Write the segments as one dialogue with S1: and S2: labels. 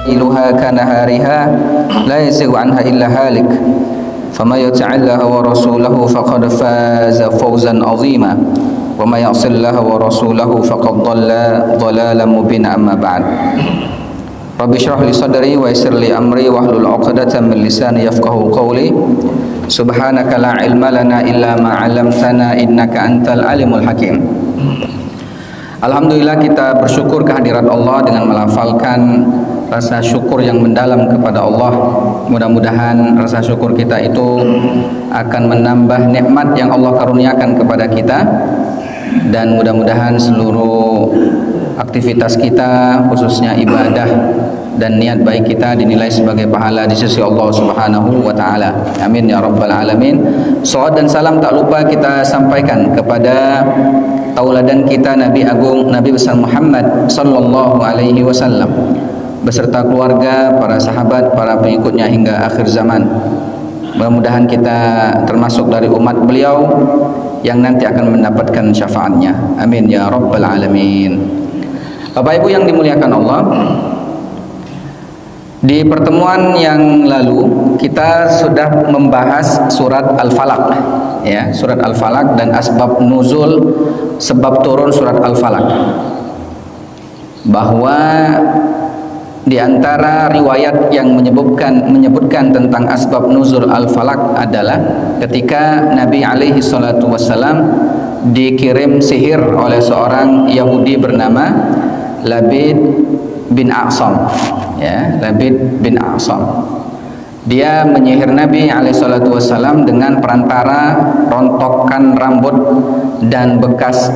S1: ليلها كنهارها لا يزيغ عنها إلا هالك فمن يطع الله ورسوله فقد فاز فوزا عظيما ومن يعص الله ورسوله فقد ضل ضلالا مبينا أما بعد رب اشرح لي صدري ويسر لي أمري واحلل عقدة من لساني يفقهوا قولي سبحانك لا علم لنا إلا ما علمتنا إنك أنت العليم الحكيم. Alhamdulillah, kita bersyukur kehadirat Allah dengan melafalkan rasa syukur yang mendalam kepada Allah. Mudah-mudahan rasa syukur kita itu akan menambah nikmat yang Allah karuniakan kepada kita, dan mudah-mudahan seluruh aktivitas kita, khususnya ibadah dan niat baik kita, dinilai sebagai pahala di sisi Allah Subhanahu wa taala. Amin ya rabbal alamin. Salawat dan salam tak lupa kita sampaikan kepada tauladan kita, Nabi Agung, Nabi besar Muhammad sallallahu alaihi wasallam beserta keluarga, para sahabat, para pengikutnya hingga akhir zaman. Mudah-mudahan kita termasuk dari umat beliau yang nanti akan mendapatkan syafaatnya. Amin ya rabbal alamin. Bapak Ibu yang dimuliakan Allah, di pertemuan yang lalu kita sudah membahas surat Al-Falaq, ya, surat Al-Falaq dan asbab nuzul, sebab turun surat Al-Falaq. Bahwa di antara riwayat yang menyebutkan tentang asbab nuzul Al-Falaq adalah ketika Nabi alaihi salatu wassalam dikirim sihir oleh seorang Yahudi bernama Labid bin A'sam, ya, Labid bin A'sam. Dia menyihir Nabi alaihi salatu wassalam dengan perantara rontokan rambut dan bekas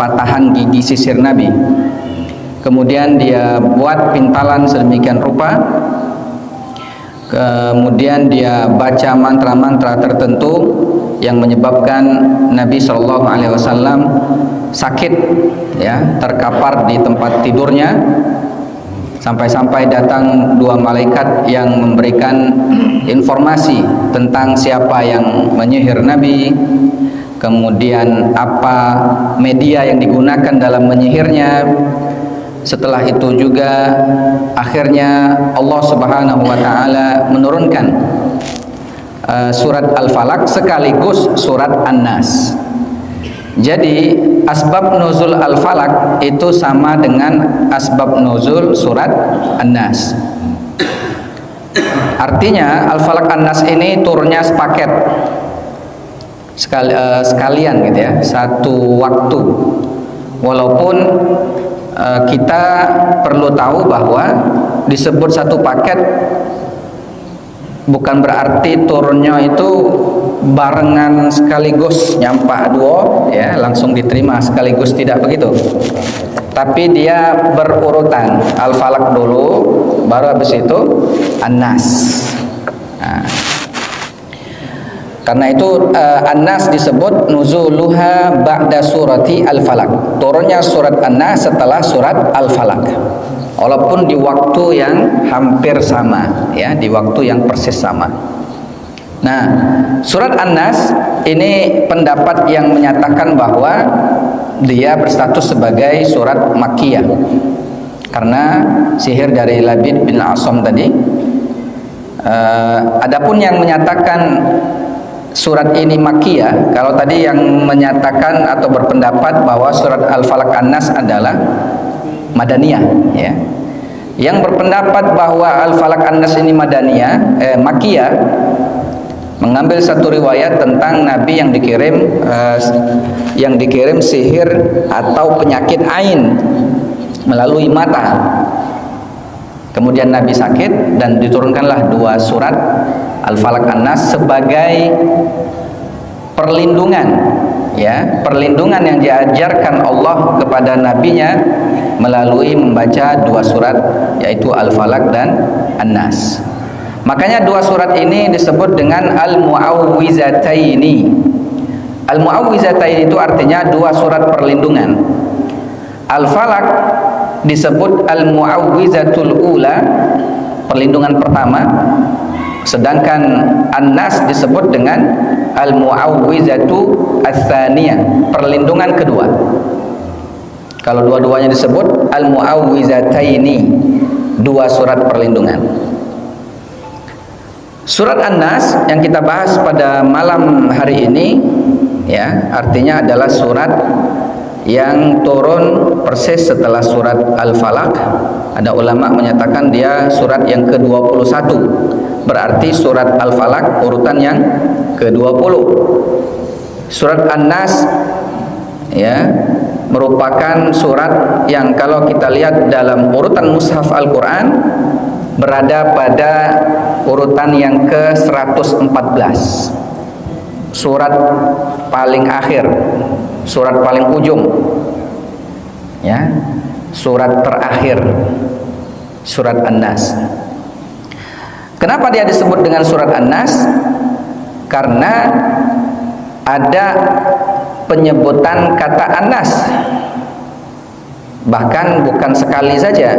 S1: patahan gigi sisir Nabi. Kemudian dia buat pintalan sedemikian rupa. Kemudian dia baca mantra-mantra tertentu yang menyebabkan Nabi Shallallahu Alaihi Wasallam sakit, ya, terkapar di tempat tidurnya, sampai-sampai datang dua malaikat yang memberikan informasi tentang siapa yang menyihir Nabi, kemudian apa media yang digunakan dalam menyihirnya. Setelah itu juga akhirnya Allah Subhanahu wa taala menurunkan surat Al-Falaq sekaligus surat An-Nas. Jadi asbab nuzul Al-Falaq itu sama dengan asbab nuzul surat An-Nas. Artinya Al-Falaq An-Nas ini turunnya sepaket, sekalian gitu ya, satu waktu. Walaupun kita perlu tahu bahwa disebut satu paket bukan berarti turunnya itu barengan sekaligus nyampak dua, ya, langsung diterima sekaligus, tidak begitu. Tapi dia berurutan, Al-Falaq dulu, baru habis itu An-Nas. Nah, karena itu An-Nas disebut nuzuluha ba'da surati Al-Falaq. Turunnya surat An-Nas setelah surat Al-Falaq. Walaupun di waktu yang hampir sama, ya, di waktu yang persis sama. Nah, surat An-Nas ini pendapat yang menyatakan bahwa dia berstatus sebagai surat Makkiyah. Karena sihir dari Labid bin A'sam tadi. Adapun yang menyatakan surat ini Makkiyah, kalau tadi yang menyatakan atau berpendapat bahwa surat Al-Falaq An-Nas adalah Madaniyah, ya. Yang berpendapat bahwa Al-Falaq An-Nas ini Madaniyah, Makkiyah, mengambil satu riwayat tentang Nabi yang dikirim sihir atau penyakit ain melalui mata. Kemudian Nabi sakit dan diturunkanlah dua surat Al-Falaq An-Nas sebagai perlindungan, ya, perlindungan yang diajarkan Allah kepada nabinya melalui membaca dua surat, yaitu Al-Falaq dan An-Nas. Makanya dua surat ini disebut dengan Al-Mu'awwizataini. Al-Mu'awwizataini itu artinya dua surat perlindungan. Al-Falaq disebut Al-Mu'awwizatul Ula, perlindungan pertama, sedangkan An-Nas disebut dengan Al-Mu'awwizatu Ats-Tsaniyah, perlindungan kedua. Kalau dua-duanya disebut Al-Mu'awwizataini, dua surat perlindungan. Surat An-Nas yang kita bahas pada malam hari ini, ya, artinya adalah surat yang turun persis setelah surat Al-Falaq. Ada ulama menyatakan dia surat yang ke-21, berarti surat Al-Falaq urutan yang ke-20. Surat An-Nas, ya, merupakan surat yang kalau kita lihat dalam urutan mushaf Al-Quran berada pada urutan yang ke-114, surat paling akhir, surat paling ujung, ya, surat terakhir, surat An-Nas. Kenapa dia disebut dengan surat An-Nas? Karena ada penyebutan kata An-Nas, bahkan bukan sekali saja,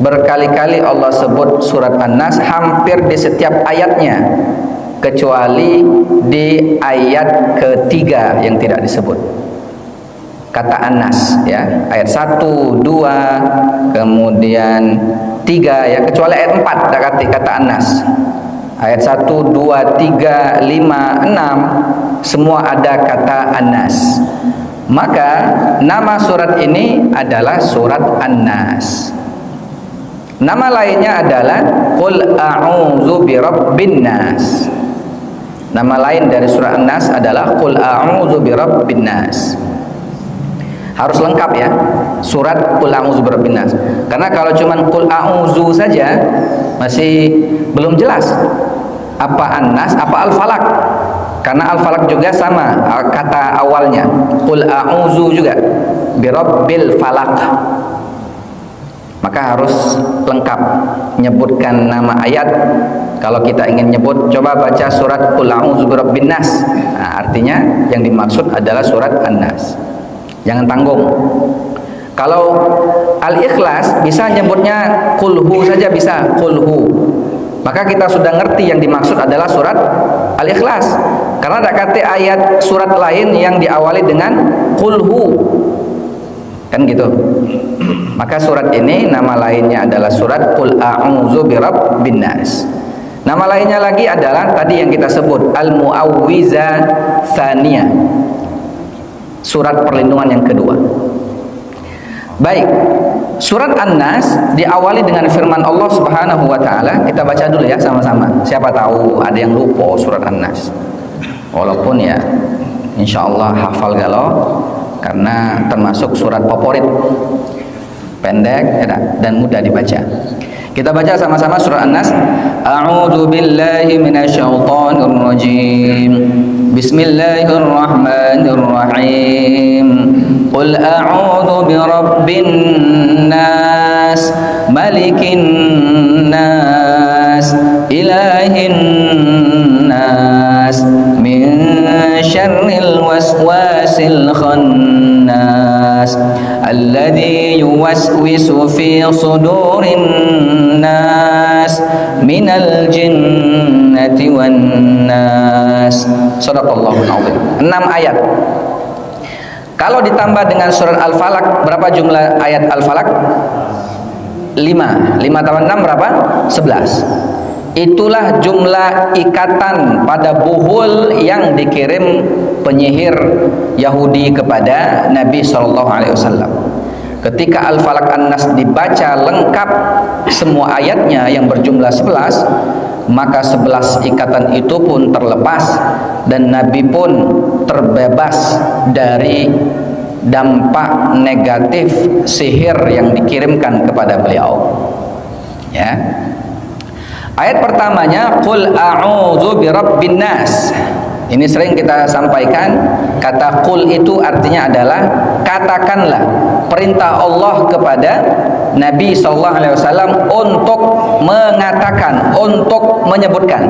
S1: berkali-kali Allah sebut surat An-Nas hampir di setiap ayatnya, kecuali di ayat ketiga yang tidak disebut kata An-Nas, ya, ayat 1, 2, kemudian 3, ya, kecuali ayat 4 ada kata An-Nas. Ayat 1, 2, 3, 5, 6 semua ada kata An-Nas. Maka nama surat ini adalah surat An-Nas. Nama lainnya adalah Qul a'udzu birabbin nas. Nama lain dari surat An-Nas adalah Qul a'udzu birabbin nas. Harus lengkap, ya, surat Qul a'udzu birabbin nas. Karena kalau cuman Qul a'udzu saja masih belum jelas apa An-Nas, apa Al-Falaq. Karena Al-Falaq juga sama kata awalnya, Qul a'udzu juga birabbil falaq. Maka harus lengkap menyebutkan nama ayat. Kalau kita ingin nyebut, coba baca surat Qul a'udzu birabbin nas. Nah, artinya yang dimaksud adalah surat An-Nas. Jangan tanggung. Kalau Al-Ikhlas bisa nyebutnya Qulhu saja, bisa Qulhu. Maka kita sudah ngerti yang dimaksud adalah surat Al-Ikhlas. Karena ada kata ayat surat lain yang diawali dengan Qulhu, kan gitu. Maka surat ini nama lainnya adalah surat Qul a'udzu birabbin nas. Nama lainnya lagi adalah tadi yang kita sebut Al-Mu'awwizah Tsaniyah, surat perlindungan yang kedua. Baik, surat An-Nas diawali dengan firman Allah Subhanahu wa taala. Kita baca dulu ya sama-sama. Siapa tahu ada yang lupa surat An-Nas. Walaupun ya insyaallah hafal galau, karena termasuk surat favorit, pendek dan mudah dibaca. Kita baca sama-sama surat An-Nas. A'udzu billahi minasyaitonir rajim. Bismillahirrahmanirrahim. Qul a'udzu birabbin nas, malikin nas, ilahin nas, min syarril waswasil khannas, alladzi yuwaswisu fi sudurin nas, minal jinnati wan nas. Shadaqallahul azim. 6 ayat. Kalau ditambah dengan surat Al-Falaq, berapa jumlah ayat Al-Falaq? 5. 5 tambah 6 berapa? 11. Itulah jumlah ikatan pada buhul yang dikirim penyihir Yahudi kepada Nabi SAW. Ketika Al-Falaq An-Nas dibaca lengkap semua ayatnya yang berjumlah 11, maka 11 ikatan itu pun terlepas dan Nabi pun terbebas dari dampak negatif sihir yang dikirimkan kepada beliau. Ya. Ayat pertamanya Qul a'udzu birabbin nas. Ini sering kita sampaikan, kata qul itu artinya adalah katakanlah, perintah Allah kepada Nabi SAW untuk mengatakan, untuk menyebutkan.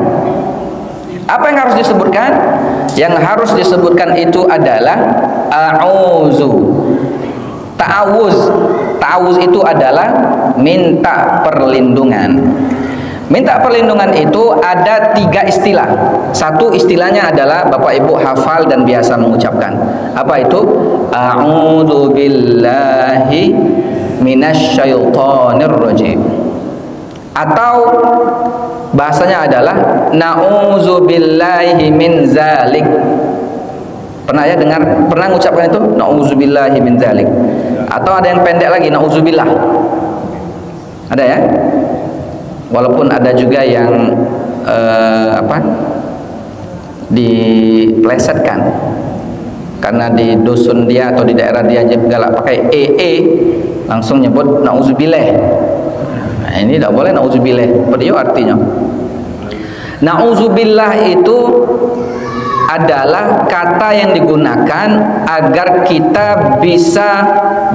S1: Apa yang harus disebutkan? Yang harus disebutkan itu adalah a'udzu. Ta'awuz. Ta'awuz itu adalah minta perlindungan. Minta perlindungan itu ada 3 istilah. Satu istilahnya adalah Bapak Ibu hafal dan biasa mengucapkan. Apa itu? A'udzu billahi minasyaitonir rajim. Atau bahasanya adalah na'udzubillahi min zalik. Pernah ya dengar, pernah mengucapkan itu? Na'udzubillahi min zalik. Atau ada yang pendek lagi, na'udzubillah. Ada ya? Walaupun ada juga yang diplesetkan, karena di dusun dia atau di daerah dia galak pakai langsung nyebut na'udzubillah. Nah, ini tidak boleh na'udzubillah. Apa dia artinya? Na'udzubillah itu adalah kata yang digunakan agar kita bisa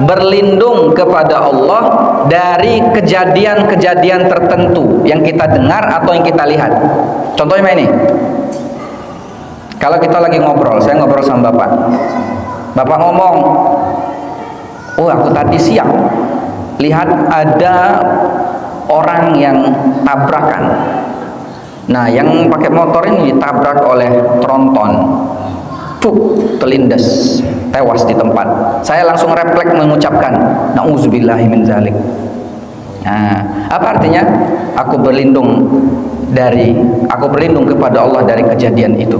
S1: berlindung kepada Allah dari kejadian-kejadian tertentu yang kita dengar atau yang kita lihat. Contohnya ini, kalau kita lagi ngobrol, saya ngobrol sama bapak ngomong, oh aku tadi siang lihat ada orang yang tabrakan. Nah, yang pakai motor ini ditabrak oleh tronton, terlindas, tewas di tempat. Saya langsung refleks mengucapkan na'udzubillahi min zalik. Nah, apa artinya? Aku berlindung kepada Allah dari kejadian itu.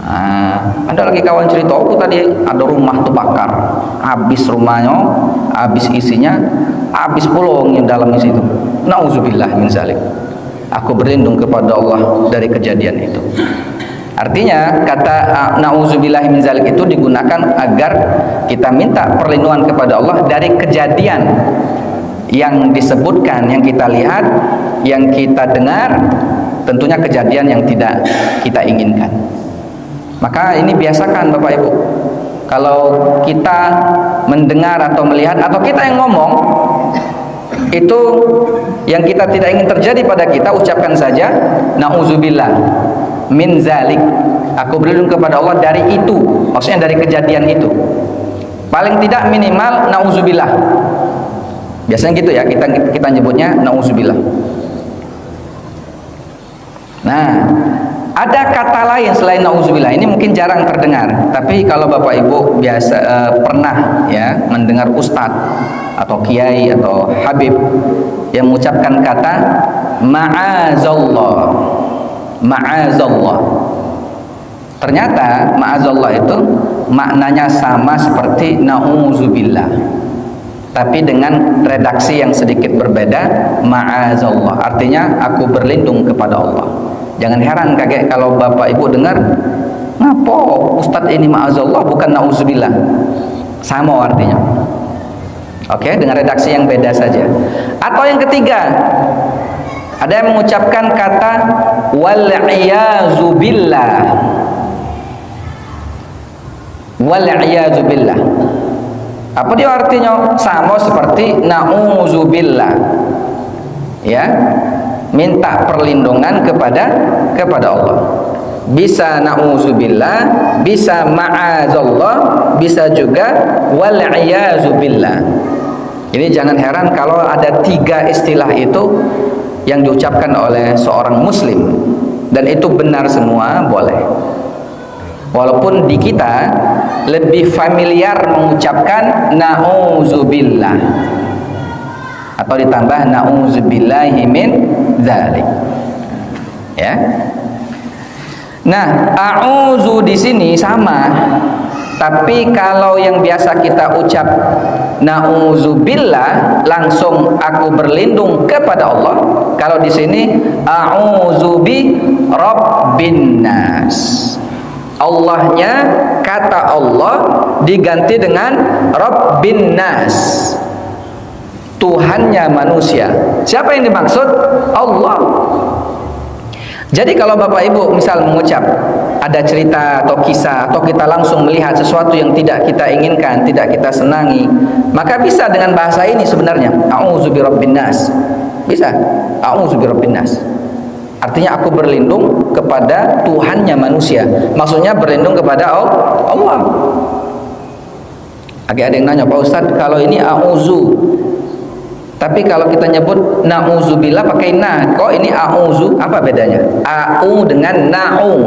S1: Nah, ada lagi kawan cerita, aku tadi ada rumah terbakar, habis rumahnya, habis isinya, habis pulung yang dalam isi itu. Na'udzubillahi min zalik. Aku berlindung kepada Allah dari kejadian itu. Artinya kata na'udzubillahi min zalik itu digunakan agar kita minta perlindungan kepada Allah dari kejadian yang disebutkan, yang kita lihat, yang kita dengar, tentunya kejadian yang tidak kita inginkan. Maka ini biasakan Bapak Ibu, kalau kita mendengar atau melihat atau kita yang ngomong itu yang kita tidak ingin terjadi pada kita, ucapkan saja na'udzubillah min zalik. Aku berlindung kepada Allah dari itu, maksudnya dari kejadian itu. Paling tidak minimal na'udzubillah. Biasanya gitu ya, kita nyebutnya na'udzubillah. Nah, ada kata lain selain na'udzubillah. Ini mungkin jarang terdengar, tapi kalau Bapak Ibu biasa pernah ya mendengar ustadz atau kiai atau habib yang mengucapkan kata ma'azallah. Ma'azallah. Ternyata ma'azallah itu maknanya sama seperti na'udzubillah, tapi dengan redaksi yang sedikit berbeda. Ma'azallah artinya aku berlindung kepada Allah. Jangan heran kaget kalau Bapak Ibu dengar, ngapo Ustadz ini ma'azallah bukan na'udzubillah. Sama artinya. Oke, dengan redaksi yang beda saja. Atau yang ketiga, ada yang mengucapkan kata wal-'iyazu billah. Wal-'iyazu billah. Apa dia artinya? Sama seperti na'udzubillah. Ya, minta perlindungan kepada Allah. Bisa na'udzubillah, bisa ma'azallah, bisa juga wal-'iyazu billah. Ini jangan heran kalau ada 3 istilah itu yang diucapkan oleh seorang muslim, dan itu benar semua, boleh. Walaupun di kita lebih familiar mengucapkan na'udzubillah atau ditambah na'udzubillahi min dzalik. Ya. Nah, a'udzu di sini sama, tapi kalau yang biasa kita ucap na'udzubillah langsung aku berlindung kepada Allah. Kalau di sini a'udzu bi rabbin nas. Allahnya, kata Allah diganti dengan rabbin nas. Tuhannya manusia. Siapa yang dimaksud? Allah. Jadi kalau Bapak Ibu misal mengucap ada cerita atau kisah, atau kita langsung melihat sesuatu yang tidak kita inginkan, tidak kita senangi, maka bisa dengan bahasa ini sebenarnya, a'udzu birabbin nas. Bisa, a'udzu birabbin nas. Artinya aku berlindung kepada Tuhannya manusia. Maksudnya berlindung kepada Allah. Agak ada yang nanya, Pak Ustadz, kalau ini a'udzu, tapi kalau kita nyebut na'udzubillah pakai na, kok ini a'udzu, apa bedanya? A'u dengan na'u.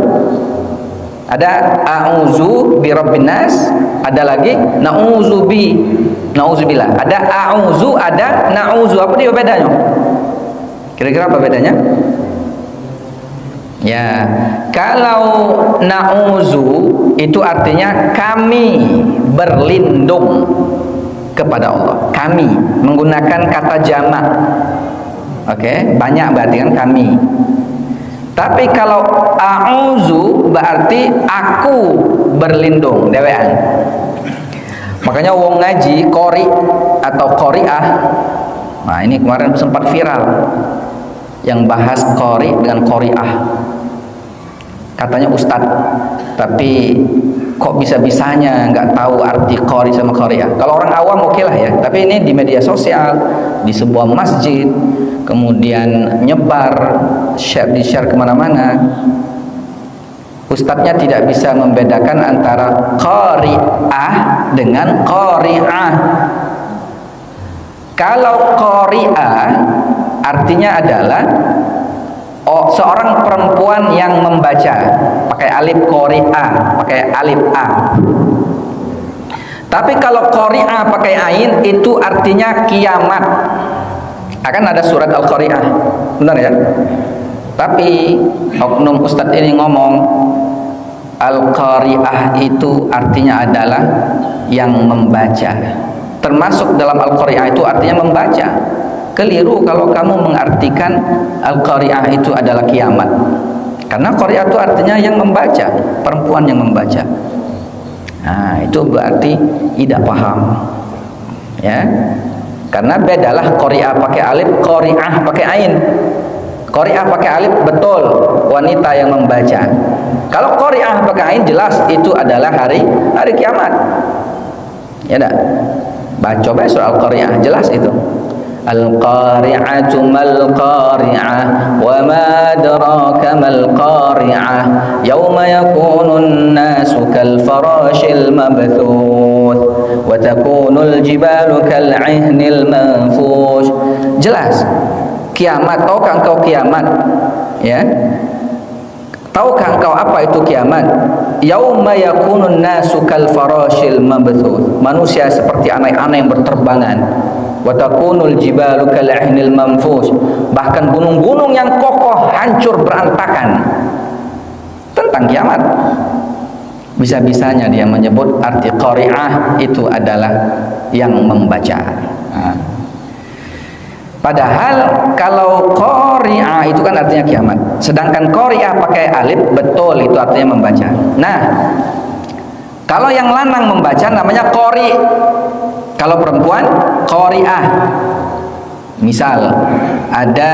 S1: Ada a'udzu bi rabbin nas, ada lagi na'udzubillah. Ada a'udzu, ada na'udzu. Apa dia bedanya? Kira-kira apa bedanya? Ya, kalau na'uzu itu artinya kami berlindung kepada Allah. Kami menggunakan kata jamak. Oke, banyak berarti kan kami. Tapi kalau a'uzu berarti aku berlindung, dewean. Makanya wong ngaji qori atau qori'ah. Nah, ini kemarin sempat viral yang bahas qori dengan qori'ah. Katanya ustadz, tapi kok bisa-bisanya nggak tahu arti qori sama qori'ah. Kalau orang awam oke lah ya, tapi ini di media sosial, di sebuah masjid, kemudian nyebar, di-share kemana-mana. Ustadznya tidak bisa membedakan antara qori'ah dengan qori'ah. Kalau qori'ah artinya adalah seorang perempuan yang membaca, pakai alif qori'ah, pakai alif a. Tapi kalau qori'ah pakai ain itu artinya kiamat. Akan ada surat Al-Qari'ah, benar ya? Tapi oknum ustadz ini ngomong Al-Qari'ah itu artinya adalah yang membaca. Termasuk dalam Al-Qari'ah itu artinya membaca. Keliru kalau kamu mengartikan Al-Qari'ah itu adalah kiamat. Karena Qari'ah itu artinya yang membaca, perempuan yang membaca. Nah, itu berarti tidak paham. Ya. Karena bedalah qori'ah pakai alif, qori'ah pakai ain. Qori'ah pakai alif betul wanita yang membaca. Kalau qori'ah pakai ain jelas itu adalah hari kiamat. Ya enggak? Baca surah Al-Qari'ah jelas itu. Al-Qari'atu mal qari'ah wa ma adraka mal qari'ah yauma yakunun nasu kal farashil mabthuth wa takunul jibalu kal 'ihnil manfush. Jelas kiamat. Tahukah engkau kiamat? Ya, tahukah engkau apa itu kiamat? Yauma yakunun nasu kal farashil mabthuth. Manusia seperti anak-anak yang berterbangan. Wa takunul jibalu kal 'ihnil manfush. Bahkan gunung-gunung yang kokoh hancur berantakan. Tentang kiamat. Bisa-bisanya dia menyebut arti qari'ah itu adalah yang membaca. Nah. Padahal kalau qari'ah itu kan artinya kiamat. Sedangkan qari'ah pakai alif betul itu artinya membaca. Nah, kalau yang lanang membaca namanya qari. Kalau perempuan qari'ah. Misal ada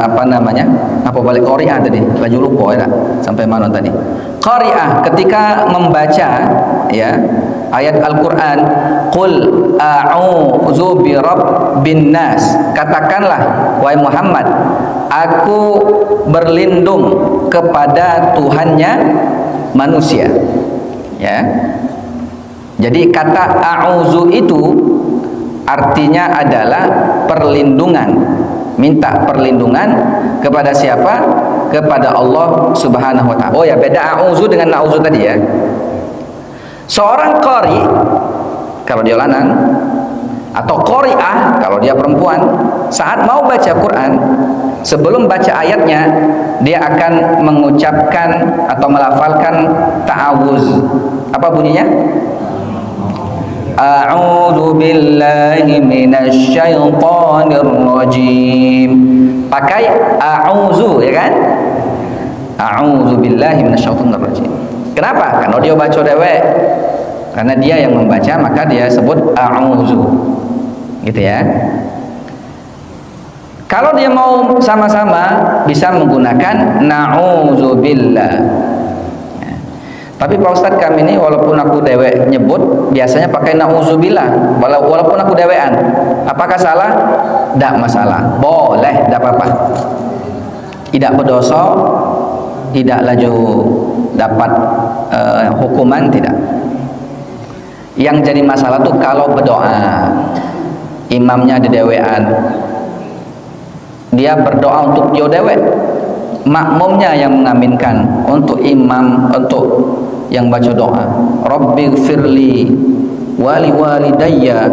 S1: apa namanya? Apa balik qari'ah tadi? Baju lupa ya. Sampai mana tadi? Qari'ah ketika membaca ya ayat Al-Qur'an, qul a'udzu birabbin nas. Katakanlah wahai Muhammad, aku berlindung kepada Tuhannya manusia. Ya. Jadi kata a'udzu itu artinya adalah perlindungan. Minta perlindungan kepada siapa? Kepada Allah Subhanahu wa ta'ala. Oh ya, beda a'udzu dengan na'udzu tadi ya. Seorang qari kalau dia lanang atau qari'ah kalau dia perempuan, saat mau baca Quran, sebelum baca ayatnya dia akan mengucapkan atau melafalkan ta'awuz. Apa bunyinya? A'udzu billahi minasy syaithanir rajim. Pakai a'udzu ya kan? A'udzu billahi minasy syaithanir rajim. Kenapa? Karena dia baca dewek. Karena dia yang membaca maka dia sebut a'udzu. Gitu ya. Kalau dia mau sama-sama bisa menggunakan na'udzubillah. Tapi Pak Ustadz kami ini walaupun aku dewek nyebut biasanya pakai na'udzubillah walaupun aku dewean. Apakah salah? Tidak masalah. Boleh, tidak apa-apa. Tidak berdosa, tidak laju dapat hukuman, tidak. Yang jadi masalah tuh kalau berdoa imamnya di dewean, dia berdoa untuk dia dewek, makmumnya yang mengaminkan untuk imam, untuk yang baca doa Rabbighfirli wali walidayya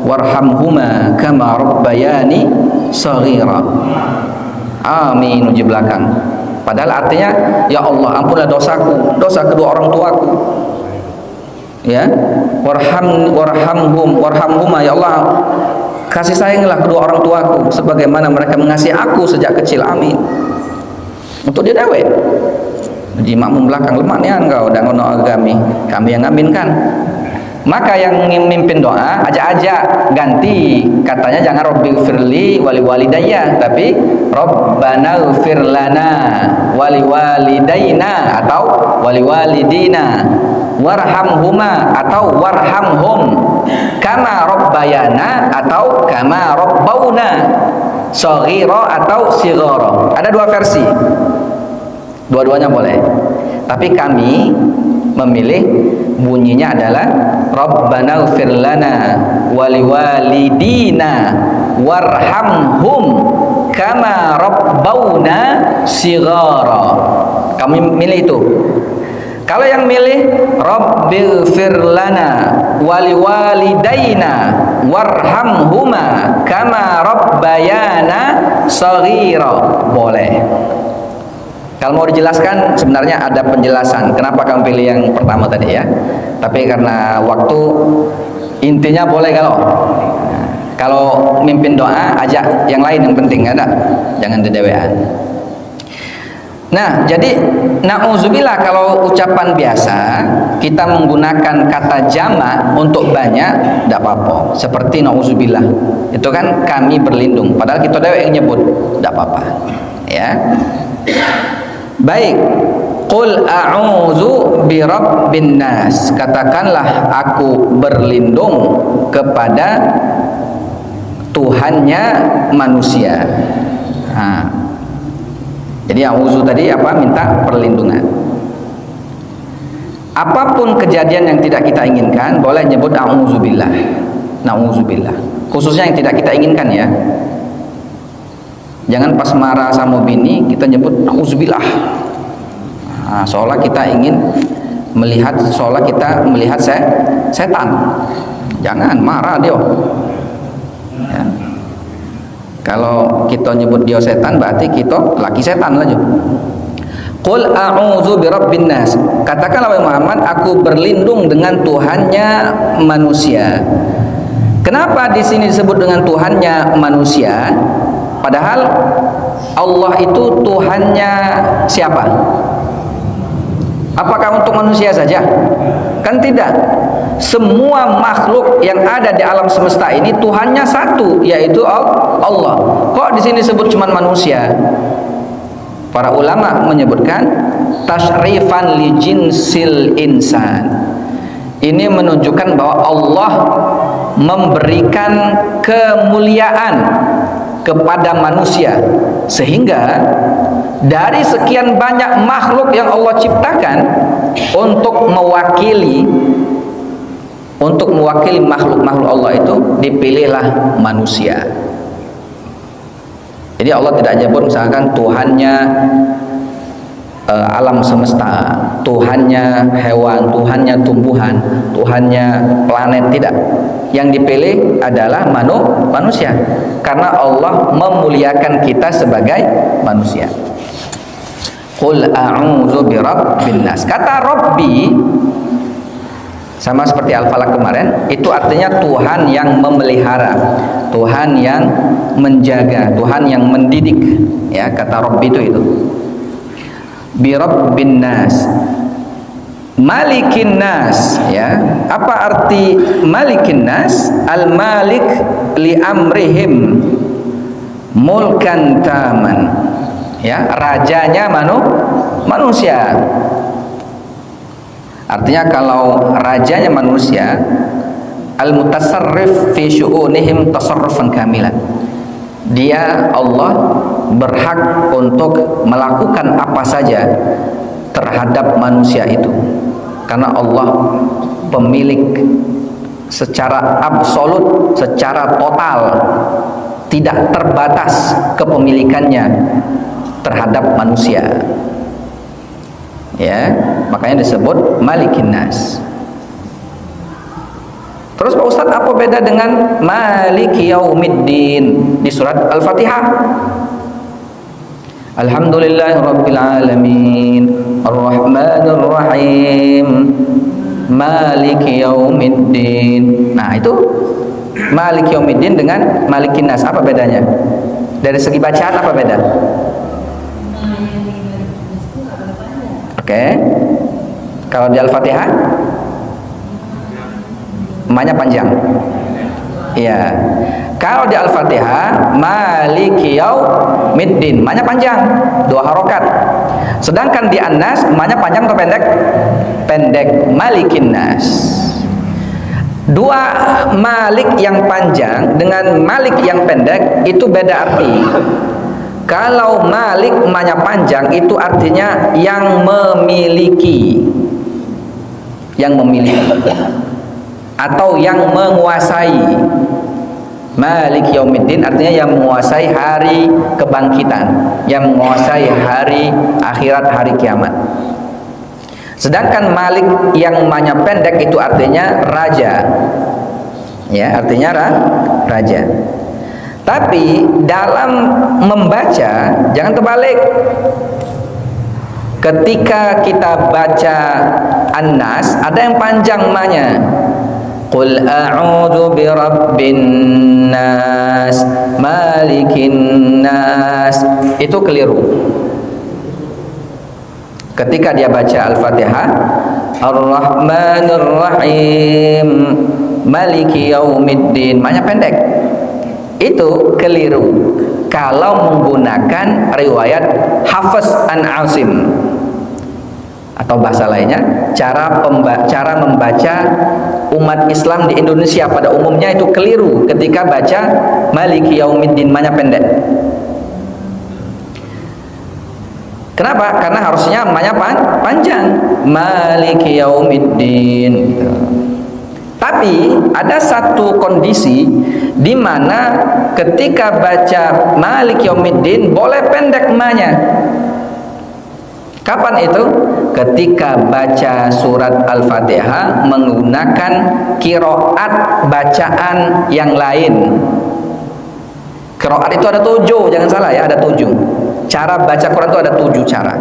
S1: warhamhuma kama rabbayani shaghira. Amin uji belakang. Padahal artinya, ya Allah ampunlah dosaku, dosa kedua orang tuaku. Ya, warhamhuma, ya Allah kasih sayanglah kedua orang tuaku sebagaimana mereka mengasihi aku sejak kecil. Amin. Untuk dia dewe. Jadi makmum belakang lemah nih engkau dan ngono agami. Kami yang ngaminkan. Maka yang memimpin doa ajak-ajak ganti, katanya jangan Rabbi firli wali walidayya, tapi Rabbana ighfir lana wali walidaina atau wali walidina, warhamhuma atau warhamhum, kama rabbayana atau kama rabbauna, shaghira atau sighara. Ada dua versi, dua-duanya boleh, tapi kami memilih bunyinya adalah Rabbana ighfir lana wali walidina warhamhum kama rabbauna sighara. Kami milih itu. Kalau yang milih Rabbil ighfir lana wali walidaina warhamhuma kama rabbayana shaghira, boleh. Kalau mau dijelaskan, sebenarnya ada penjelasan kenapa kamu pilih yang pertama tadi ya. Tapi karena waktu, intinya boleh kalau mimpin doa ajak yang lain yang penting, ada, jangan dedewean. Nah, jadi na'udzubillah kalau ucapan biasa kita menggunakan kata jamak untuk banyak, tidak apa-apa. Seperti na'udzubillah, itu kan kami berlindung, padahal kita dewe yang nyebut, tidak apa-apa. Ya. Baik, qul a'udzu birabbin nas, katakanlah aku berlindung kepada Tuhannya manusia. Nah, jadi a'udzu tadi apa? Minta perlindungan. Apapun kejadian yang tidak kita inginkan, boleh nyebut a'udzubillah, na'udzubillah. Khususnya yang tidak kita inginkan ya. Jangan pas marah sama bini kita nyebut na'udzubillah. Nah, seolah kita ingin melihat, seolah kita melihat setan. Jangan marah dia. Ya. Kalau kita nyebut dia setan, berarti kita laki setan aja. Qul a'udzu birabbin nas. Katakanlah wahai Muhammad, aku berlindung dengan Tuhannya manusia. Kenapa di sini disebut dengan Tuhannya manusia? Padahal Allah itu Tuhannya siapa? Apakah untuk manusia saja? Kan tidak. Semua makhluk yang ada di alam semesta ini Tuhannya satu, yaitu Allah. Kok di sini disebut cuma manusia? Para ulama menyebutkan tasyrifan li jinsil insan. Ini menunjukkan bahwa Allah memberikan kemuliaan kepada manusia, sehingga dari sekian banyak makhluk yang Allah ciptakan, untuk mewakili makhluk-makhluk Allah itu dipilihlah manusia. Jadi Allah tidak nyebut misalkan Tuhannya alam semesta, Tuhannya hewan, Tuhannya tumbuhan, Tuhannya planet, tidak. Yang dipilih adalah manusia, karena Allah memuliakan kita sebagai manusia. Qul a'udzu birabbin nas. Kata Rabbi sama seperti Al-Falaq kemarin, itu artinya Tuhan yang memelihara, Tuhan yang menjaga, Tuhan yang mendidik. Ya, kata Rabbi itu. Birabbin nas, malikin nas. Ya, apa arti malikin nas? Al malik li amrihim mulkan taman. Ya, rajanya manusia. Artinya kalau rajanya manusia, al mutasarrif fi syu'unihim tasarrufan kamilan. Dia Allah berhak untuk melakukan apa saja terhadap manusia itu, karena Allah pemilik secara absolut, secara total, tidak terbatas kepemilikannya terhadap manusia. Ya, makanya disebut malikin nas. Terus Pak Ustadz, apa beda dengan Maliki Yaumiddin di surat Al-Fatihah? Alhamdulillahirabbil alamin, Ar-Rahmanir Rahim, Maliki Yaumiddin. Nah, itu Maliki Yaumiddin dengan Malikin Nas, apa bedanya? Dari segi bacaan apa beda? Oke. Kalau di Al-Fatihah ma-nya panjang. Iya. Kalau di Al-Fatihah Maliki Yaumiddin ma-nya panjang, 2 harokat. Sedangkan di An-Nas ma-nya panjang atau pendek? Pendek. Malikin Nas. 2 Malik yang panjang dengan Malik yang pendek itu beda arti. Kalau Malik ma-nya panjang itu artinya yang memiliki, yang memiliki atau yang menguasai. Malik Yaumiddin artinya yang menguasai hari kebangkitan, yang menguasai hari akhirat, hari kiamat. Sedangkan Malik yang ma-nya pendek itu artinya raja. Ya, artinya raja. Tapi dalam membaca jangan terbalik. Ketika kita baca An-Nas ada yang panjang ma-nya. Qul a'udzu birabbin nas, malikin nas. Itu keliru. Ketika dia baca Al-Fatihah, Ar-Rahmanir Rahim, Maliki Yaumiddin, ma-nya pendek. Itu keliru kalau menggunakan riwayat Hafiz an Asim, atau bahasa lainnya cara membaca umat Islam di Indonesia pada umumnya itu keliru ketika baca Maliki Yaumiddin, ma-nya pendek. Kenapa? Karena harusnya ma-nya panjang, Maliki Yaumiddin. Tapi ada satu kondisi di mana ketika baca Malik Yaumiddin boleh pendek ma-nya. Kapan itu? Ketika baca surat Al-Fatihah menggunakan qiraat bacaan yang lain. Qiraat itu ada 7, jangan salah ya, ada 7. Cara baca Quran itu ada 7 cara.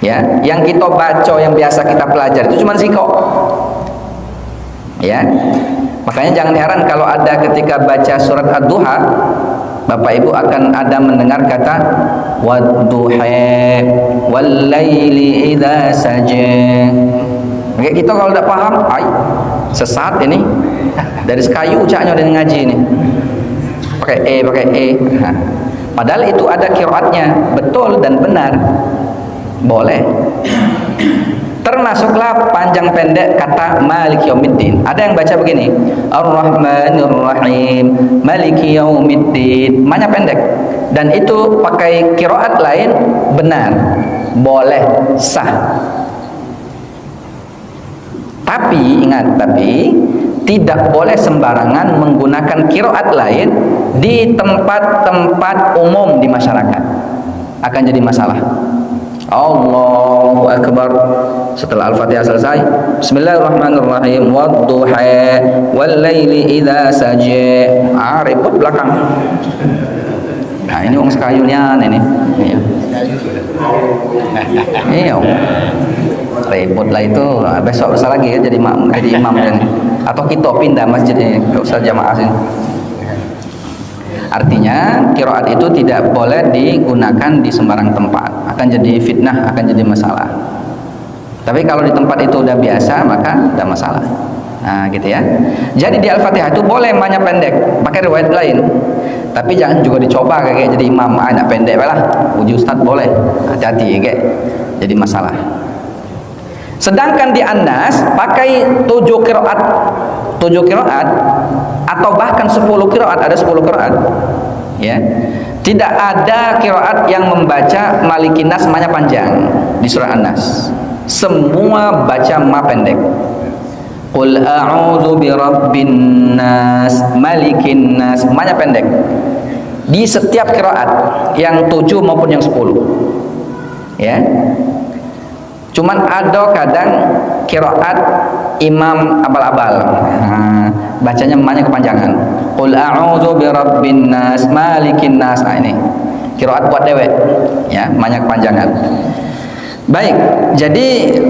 S1: Ya, yang kita baca, yang biasa kita pelajari itu cuma siko. Ya, makanya jangan heran kalau ada ketika baca surat Ad-Duha, Bapak Ibu akan ada mendengar kata wadduha wal laili idza saja. Oke, kita kalau tidak paham, sesat ini. Dari sekayu ucapnya udah ngaji ini. Pakai E. Nah, padahal itu ada qiraatnya, betul dan benar. Boleh. Termasuklah panjang pendek kata Maliki Yaumiddin. Ada yang baca begini, Ar-Rahmanir Rahim, Maliki Yaumiddin, ma-nya pendek. Dan itu pakai qiraat lain benar, boleh, sah. Tapi ingat, tidak boleh sembarangan menggunakan qiraat lain di tempat-tempat umum di masyarakat. Akan jadi masalah. Allahu Akbar. Setelah Al-Fatihah selesai, Bismillahirrahmanirrahim, wadduha wal laili idza saja. Repot belakang. Nah, ini wong sekayunya ini. Iya. Repot lah itu. Besok besar lagi ya jadi imam ini. Atau kita pindah masjid ini, enggak usah jamaah sini. Artinya qiraat itu tidak boleh digunakan di sembarang tempat, akan jadi fitnah, akan jadi masalah. Tapi kalau di tempat itu udah biasa maka tidak masalah. Nah, gitu ya. Jadi di Al-Fatihah itu boleh ma-nya pendek, pakai riwayat lain. Tapi jangan juga dicoba kayak jadi imam anak pendek lah. Uji ustaz boleh, hati-hati kayak jadi masalah. Sedangkan di An-Nas pakai 7 qiraat atau bahkan 10 qiraat, ada 10 qiraat. Ya. Tidak ada qiraat yang membaca Malikin Nas ma-nya panjang di surah An-Nas. Semua baca ma pendek. Qul a'udzu birabbin nas, Malikin Nas, ma-nya pendek. Di setiap qiraat yang 7 maupun yang 10. Ya. Cuman ada kadang qiraat imam abal-abal. Bacanya ma-nya kepanjangan. Qul a'udzu birabbin nas, malikin nas. Nah, ini qiraat buat dewek ya, ma-nya kepanjangan. Baik, jadi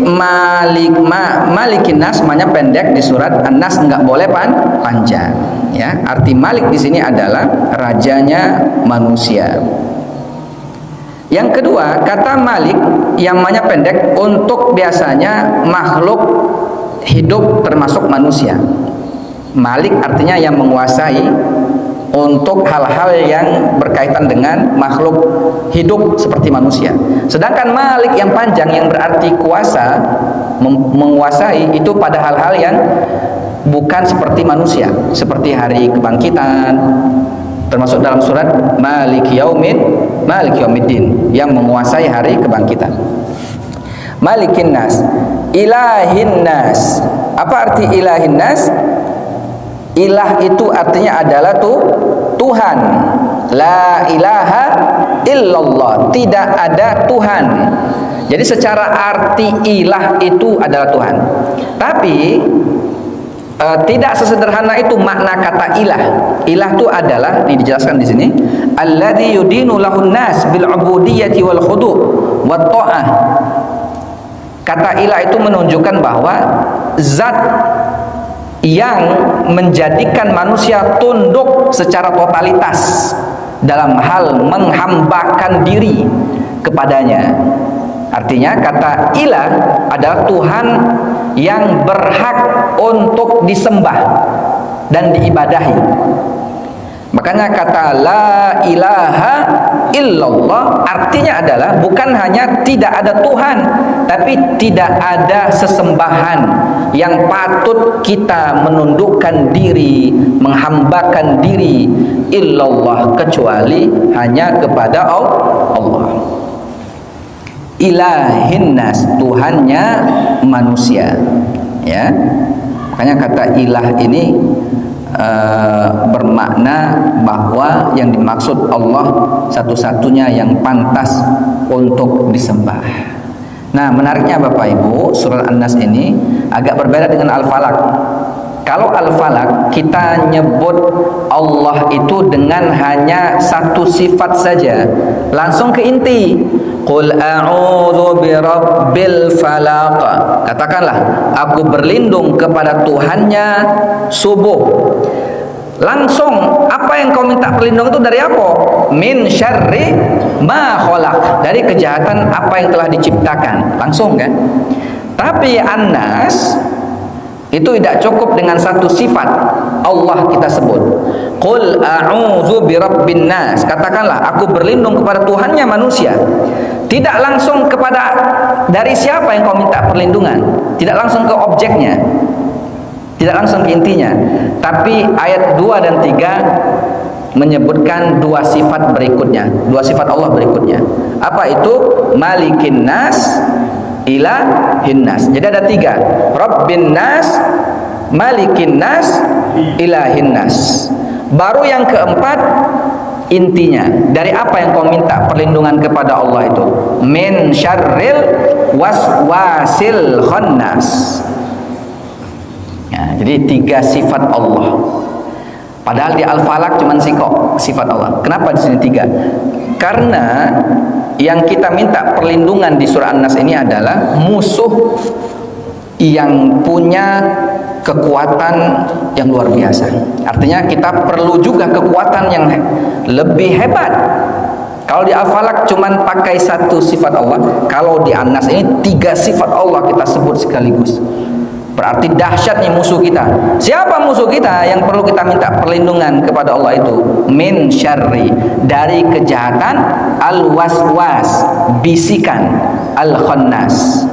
S1: malikin nas ma-nya pendek di surat An-Nas, enggak boleh panjang ya. Arti Malik di sini adalah rajanya manusia. Yang kedua, kata Malik yang ma-nya pendek untuk biasanya makhluk hidup termasuk manusia. Malik artinya yang menguasai untuk hal-hal yang berkaitan dengan makhluk hidup seperti manusia. Sedangkan Malik yang panjang yang berarti kuasa, menguasai itu pada hal-hal yang bukan seperti manusia, seperti hari kebangkitan, termasuk dalam surat Malik Yaumiddin yang menguasai hari kebangkitan. Malikin nas, ilahin nas. Apa arti ilahin nas? Ilah itu artinya adalah Tuhan. La ilaha illallah, tidak ada Tuhan. Jadi secara arti ilah itu adalah Tuhan. Tapi tidak sesederhana itu makna kata ilah. Ilah itu adalah, ini dijelaskan di sini, alladzi yudinu lahun nas bil ubudiyyati wal khudu' wat ta'ah. Kata ilah itu menunjukkan bahwa zat yang menjadikan manusia tunduk secara totalitas dalam hal menghambakan diri kepadanya. Artinya kata ilah adalah Tuhan yang berhak untuk disembah dan diibadahi. Makanya kata la ilaha illallah artinya adalah bukan hanya tidak ada Tuhan, tapi tidak ada sesembahan yang patut kita menundukkan diri, menghambakan diri illallah, kecuali hanya kepada Allah. Ilahin nas, Tuhannya manusia ya. Makanya kata ilah ini bermakna bahwa yang dimaksud Allah satu-satunya yang pantas untuk disembah. Nah, menariknya Bapak Ibu, surah An-Nas ini agak berbeda dengan Al-Falaq. Kalau Al-Falaq kita nyebut Allah itu dengan hanya satu sifat saja, langsung ke inti. Qul a'udzu birabbil falaq. Katakanlah, aku berlindung kepada Tuhannya subuh. Langsung, apa yang kau minta perlindungan itu dari apa? Min syarri ma khalaq, dari kejahatan apa yang telah diciptakan. Langsung kan? Tapi An-Nas itu tidak cukup dengan satu sifat Allah kita sebut. Qul a'udzu birabbin nas. Katakanlah, aku berlindung kepada Tuhannya manusia. Tidak langsung kepada dari siapa yang kau minta perlindungan, tidak langsung ke objeknya, tidak langsung ke intinya. Tapi ayat 2 dan 3 menyebutkan dua sifat berikutnya, dua sifat Allah berikutnya. Apa itu? Malikin nas, ilahin nas. Jadi ada tiga, Rabbin nas, Malikin nas, ilahin nas. Baru yang keempat intinya, dari apa yang kau minta perlindungan kepada Allah itu? Min syarril waswasil khannas. Ya, jadi tiga sifat Allah. Padahal di Al-Falaq cuma sifat Allah. Kenapa di sini tiga? Karena yang kita minta perlindungan di surah An-Nas ini adalah musuh yang punya kekuatan yang luar biasa. Artinya kita perlu juga kekuatan yang lebih hebat. Kalau di Al-Falaq cuman pakai satu sifat Allah, kalau di An-Nas ini tiga sifat Allah kita sebut sekaligus. Berarti dahsyat nih musuh kita. Siapa musuh kita yang perlu kita minta perlindungan kepada Allah itu? Min syarri, dari kejahatan, al-waswas, bisikan, al-khannas,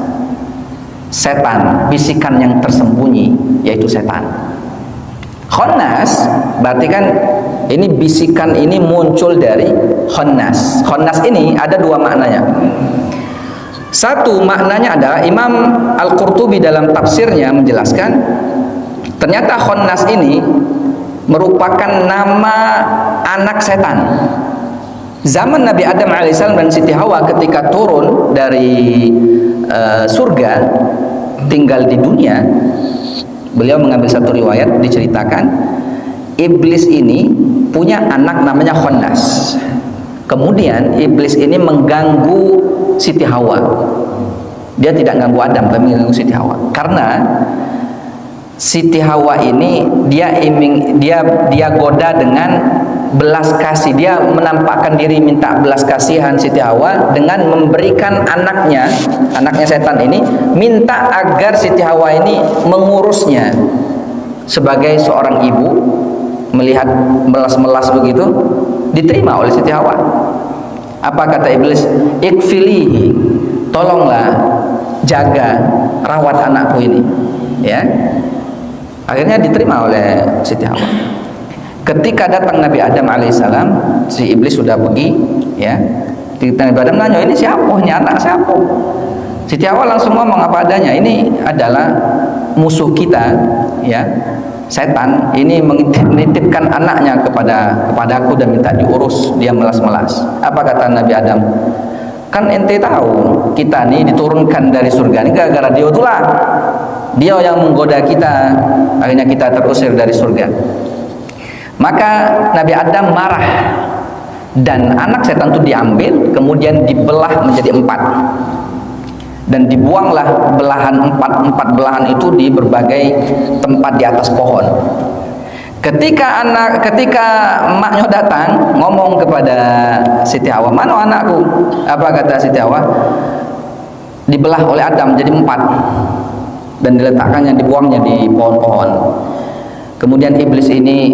S1: setan, bisikan yang tersembunyi, yaitu setan. Khannas berarti kan ini bisikan ini muncul dari khannas. Khannas ini ada dua maknanya. Satu maknanya adalah Imam Al-Qurtubi dalam tafsirnya menjelaskan, ternyata khannas ini merupakan nama anak setan. Zaman Nabi Adam alaihissalam dan Siti Hawa ketika turun dari surga, tinggal di dunia, beliau mengambil satu riwayat diceritakan iblis ini punya anak namanya Khannas. Kemudian iblis ini mengganggu Siti Hawa. Dia tidak ganggu Adam, tapi mengganggu Siti Hawa. Karena Siti Hawa ini dia goda dengan belas kasih. Dia menampakkan diri minta belas kasihan Siti Hawa dengan memberikan anaknya setan ini, minta agar Siti Hawa ini mengurusnya. Sebagai seorang ibu melihat melas-melas begitu, diterima oleh Siti Hawa. Apa kata iblis? Ikfilihi, tolonglah jaga, rawat anakku ini, ya. Akhirnya diterima oleh Siti Hawa. Ketika datang Nabi Adam alaihissalam, si iblis sudah pergi, ya. Nabi Adam nanya, ini siapa? Ini anak siapa? Siti Hawa langsung ngomong apa adanya, ini adalah musuh kita, ya. Setan ini menitipkan anaknya kepadaku dan minta diurus. Dia melas-melas. Apa kata Nabi Adam? Kan ente tahu kita nih diturunkan dari surga ini gara-gara dia itulah. Dia yang menggoda kita, akhirnya kita terusir dari surga. Maka Nabi Adam marah dan anak setan itu diambil, kemudian dibelah menjadi 4 dan dibuanglah empat belahan itu di berbagai tempat di atas pohon. Ketika emaknya datang ngomong kepada Siti Hawa, mana anakku? Apa kata Siti Hawa? Dibelah oleh Adam jadi 4 dan diletakkannya, dibuangnya di pohon-pohon. Kemudian iblis ini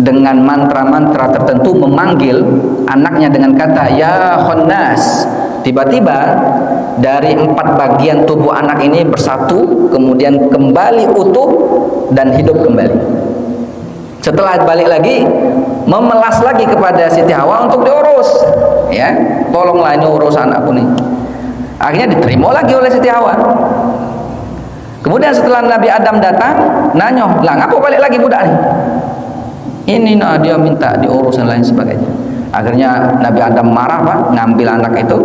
S1: dengan mantra-mantra tertentu memanggil anaknya dengan kata ya Khannas. Tiba-tiba dari 4 bagian tubuh anak ini bersatu, kemudian kembali utuh dan hidup kembali. Setelah balik lagi, memelas lagi kepada Siti Hawa untuk diurus, ya, tolonglah ini urus anakku nih. Akhirnya diterima lagi oleh Siti Hawa. Kemudian setelah Nabi Adam datang, nanya, lah ngapa balik lagi budak nih? Ini nah dia minta diurus dan lain sebagainya. Akhirnya Nabi Adam marah, Pak, ngambil anak itu,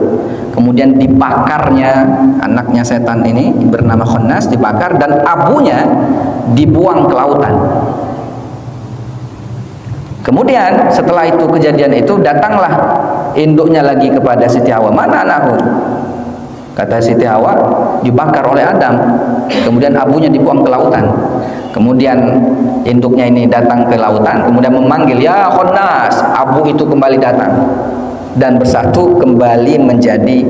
S1: kemudian dibakarnya anaknya setan ini bernama Khannas, dibakar dan abunya dibuang ke lautan. Kemudian setelah itu kejadian itu datanglah induknya lagi kepada Siti Hawa, mana anakku? Kata Siti Hawa, dibakar oleh Adam, kemudian abunya dibuang ke lautan. Kemudian induknya ini datang ke lautan, kemudian memanggil ya Khannas, abu itu kembali datang dan bersatu kembali menjadi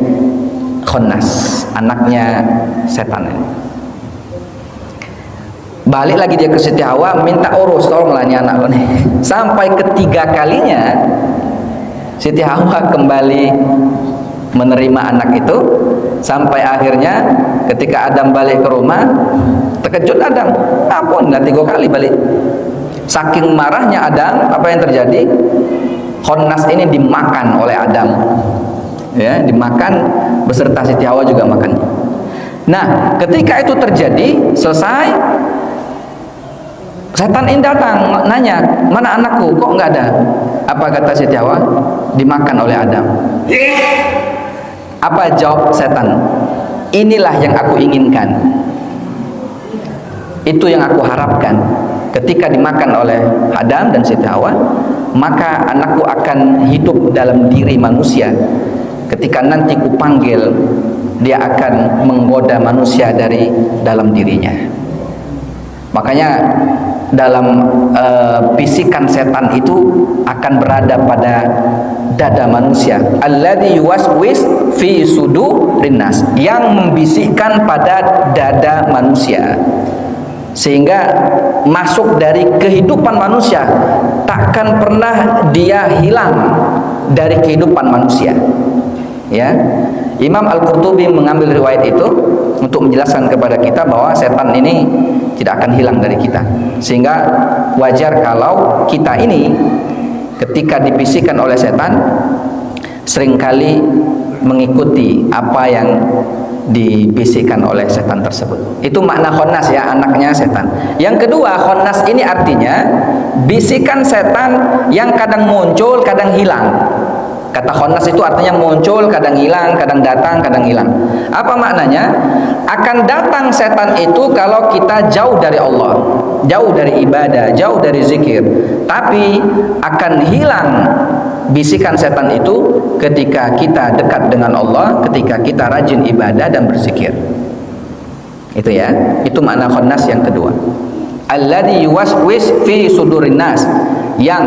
S1: Khannas, anaknya setan ini. Balik lagi dia ke Siti Hawa, minta urus, tolonglah ini anak lo nih. Sampai ketiga kalinya Siti Hawa kembali menerima anak itu, sampai akhirnya ketika Adam balik ke rumah, terkejut Adam, ampun, 3 kali balik. Saking marahnya Adam, apa yang terjadi? Khannas ini dimakan oleh Adam, ya, dimakan beserta Siti Hawa juga makan. Nah, ketika itu terjadi, selesai, setan ini datang nanya, mana anakku, kok nggak ada? Apa kata Siti Hawa? Dimakan oleh Adam. Apa jawab setan? Inilah yang aku inginkan, itu yang aku harapkan. Ketika dimakan oleh Adam dan Siti Hawa, maka anakku akan hidup dalam diri manusia. Ketika nanti kupanggil, dia akan menggoda manusia dari dalam dirinya. Makanya dalam bisikan setan itu akan berada pada dada manusia. Alladzi yuwaswis fi sudurin nas, yang membisikkan pada dada manusia, sehingga masuk dari kehidupan manusia, takkan pernah dia hilang dari kehidupan manusia, ya. Imam Al-Qurtubi mengambil riwayat itu untuk menjelaskan kepada kita bahwa setan ini tidak akan hilang dari kita, sehingga wajar kalau kita ini ketika dibisikkan oleh setan seringkali mengikuti apa yang dibisikkan oleh setan tersebut. Itu makna Khannas, ya, anaknya setan. Yang kedua, Khannas ini artinya bisikan setan yang kadang muncul, kadang hilang. Kata khannas itu artinya muncul, kadang hilang, kadang datang, kadang hilang. Apa maknanya? Akan datang setan itu kalau kita jauh dari Allah, jauh dari ibadah, jauh dari zikir. Tapi akan hilang bisikan setan itu ketika kita dekat dengan Allah, ketika kita rajin ibadah dan berzikir. Itu ya, itu makna khannas yang kedua. Alladzi yuwaswis fi sudurin nas, yang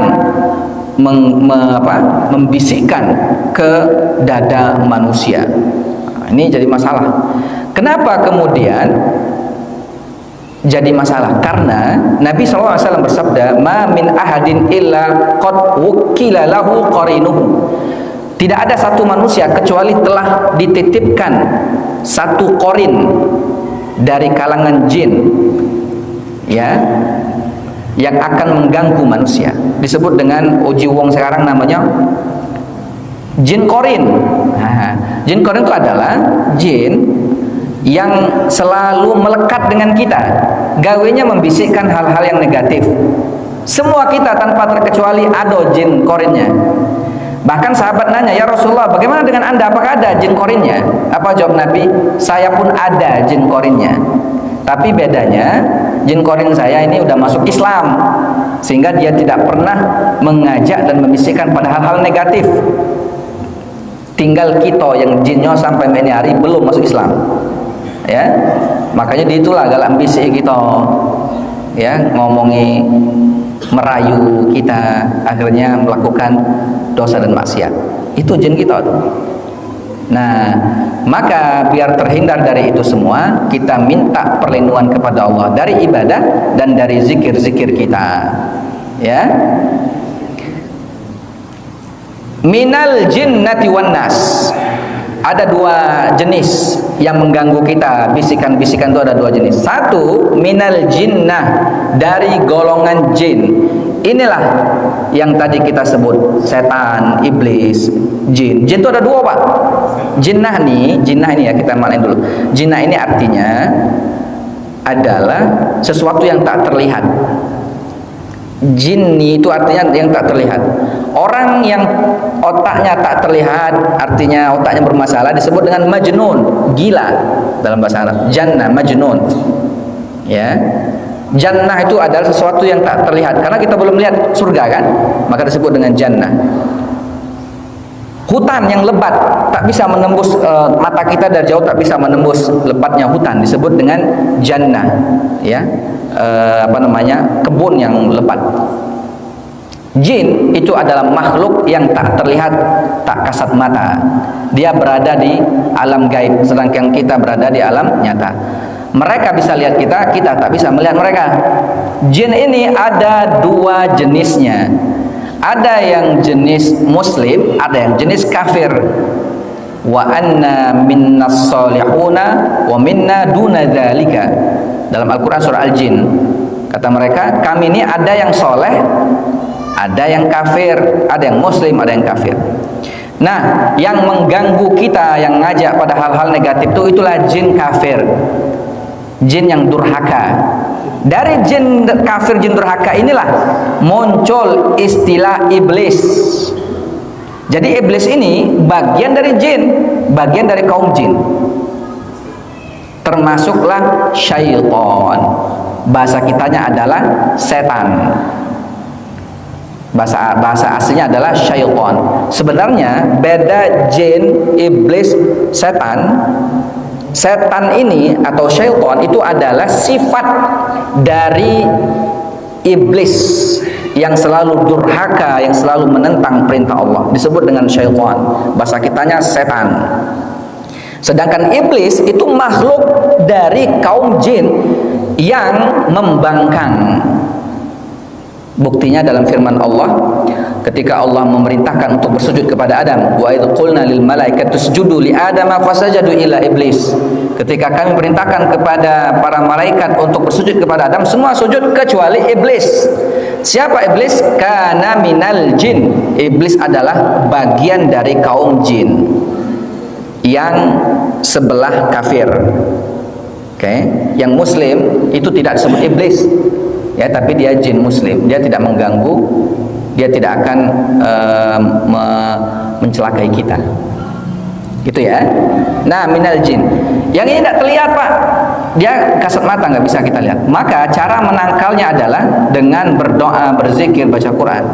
S1: membisikkan ke dada manusia. Nah, ini jadi masalah. Kenapa kemudian jadi masalah? Karena Nabi SAW bersabda, "Ma min ahadin illa qad wukila lahu qarinuhu." Tidak ada satu manusia kecuali telah dititipkan satu qarin dari kalangan jin, ya, yang akan mengganggu manusia. Disebut dengan uji wong sekarang namanya jin korin. Nah, jin korin itu adalah jin yang selalu melekat dengan kita, gawenya membisikkan hal-hal yang negatif. Semua kita tanpa terkecuali ada jin korinnya. Bahkan sahabat nanya, "Ya Rasulullah, bagaimana dengan Anda? Apakah ada jin korinnya?" Apa jawab Nabi? "Saya pun ada jin korinnya. Tapi bedanya, jin korin saya ini udah masuk Islam, sehingga dia tidak pernah mengajak dan membisikkan pada hal-hal negatif. Tinggal kita yang jinnya sampai ini hari belum masuk Islam, ya. Makanya ditulah galak bisik kita, ya, ngomongi, merayu kita, akhirnya melakukan dosa dan maksiat. Itu jin kita tuh. Nah, maka biar terhindar dari itu semua, kita minta perlindungan kepada Allah dari ibadah dan dari zikir-zikir kita, ya. Minal jinnati wan nas. Ada dua jenis yang mengganggu kita, bisikan-bisikan itu ada dua jenis. Satu, minal jinnah, dari golongan jin. Inilah yang tadi kita sebut, setan, iblis, jin. Jin itu ada dua, Pak. Jinnah ini ya, kita maknain dulu. Jinnah ini artinya adalah sesuatu yang tak terlihat. Jinni itu artinya yang tak terlihat. Orang yang otaknya tak terlihat, artinya otaknya bermasalah, disebut dengan majnun, gila dalam bahasa Arab. Jannah, majnun, ya. Jannah itu adalah sesuatu yang tak terlihat, karena kita belum lihat surga kan, maka disebut dengan jannah. Hutan yang lebat, tak bisa menembus, mata kita dari jauh tak bisa menembus lebatnya hutan, disebut dengan jannah, ya. Kebun yang lebat. Jin itu adalah makhluk yang tak terlihat, tak kasat mata. Dia berada di alam gaib, sedangkan kita berada di alam nyata. Mereka bisa lihat kita, kita tak bisa melihat mereka. Jin ini ada dua jenisnya. Ada yang jenis muslim, ada yang jenis kafir. Wa anna minnas salihuna wa minna duna dzalika. Dalam Al-Quran surah Al-Jin, kata mereka, kami ini ada yang soleh, ada yang kafir, ada yang muslim, ada yang kafir. Nah, yang mengganggu kita, yang ngajak pada hal-hal negatif itu, itulah jin kafir, jin yang durhaka. Dari jin kafir, jin durhaka inilah muncul istilah iblis. Jadi iblis ini bagian dari jin, bagian dari kaum jin. Termasuklah syaitan. Bahasa kitanya adalah setan. Bahasa aslinya adalah syaitan. Sebenarnya beda jin, iblis, setan. Setan ini atau syaitan itu adalah sifat dari iblis yang selalu durhaka, yang selalu menentang perintah Allah, disebut dengan syaitan. Bahasa kitanya setan. Sedangkan iblis itu makhluk dari kaum jin yang membangkang. Buktinya dalam firman Allah, ketika Allah memerintahkan untuk bersujud kepada Adam, wa idz qulna lil malaikati isjudu li adama fasajadu illa iblis. Ketika kami perintahkan kepada para malaikat untuk bersujud kepada Adam, semua sujud kecuali iblis. Siapa iblis? Kana minal jin. Iblis adalah bagian dari kaum jin yang sebelah kafir. Yang muslim itu tidak disebut iblis, ya, tapi dia jin muslim, dia tidak mengganggu dia tidak akan mencelakai kita. Gitu ya. Nah, minal jin. Yang ini tidak terlihat, Pak. Dia kasat mata, nggak bisa kita lihat. Maka cara menangkalnya adalah dengan berdoa, berzikir, baca Quran.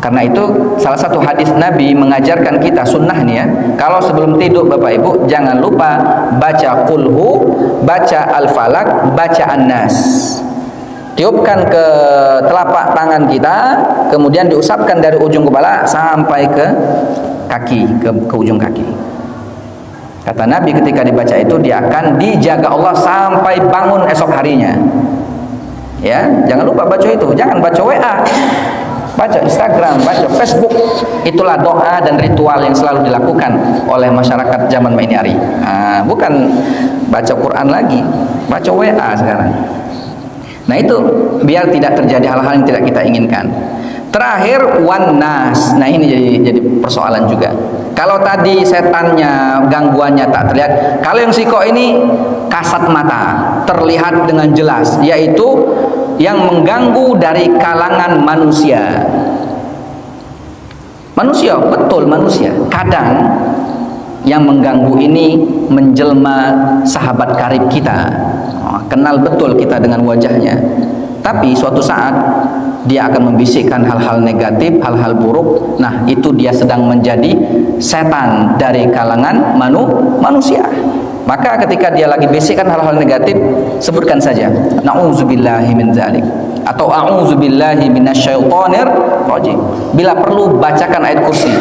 S1: Karena itu salah satu hadis Nabi mengajarkan kita sunnah nih ya. Kalau sebelum tidur Bapak Ibu jangan lupa baca Qulhu, baca Al-Falaq, baca An-Nas. Tiupkan ke telapak tangan kita, kemudian diusapkan dari ujung kepala sampai ke kaki, ke ujung kaki. Kata Nabi ketika dibaca itu dia akan dijaga Allah sampai bangun esok harinya. Ya, jangan lupa baca itu, jangan baca WA. Baca Instagram, baca Facebook. Itulah doa dan ritual yang selalu dilakukan oleh masyarakat zaman ini hari. Bukan baca Quran lagi, baca WA sekarang. Nah itu biar tidak terjadi hal-hal yang tidak kita inginkan. Terakhir wan nas. Nah ini jadi persoalan juga. Kalau tadi setannya, gangguannya tak terlihat, kalau yang siko ini kasat mata, terlihat dengan jelas, yaitu yang mengganggu dari kalangan manusia. Manusia, betul manusia. Kadang yang mengganggu ini menjelma sahabat karib kita. Kenal betul kita dengan wajahnya. Tapi suatu saat dia akan membisikkan hal-hal negatif, hal-hal buruk. Nah, itu dia sedang menjadi setan dari kalangan manusia. Maka ketika dia lagi bisikkan hal-hal negatif, sebutkan saja na'udzubillahi min dzalik atau a'udzubillahi minasyaitonir rajim. Bila perlu bacakan ayat kursi,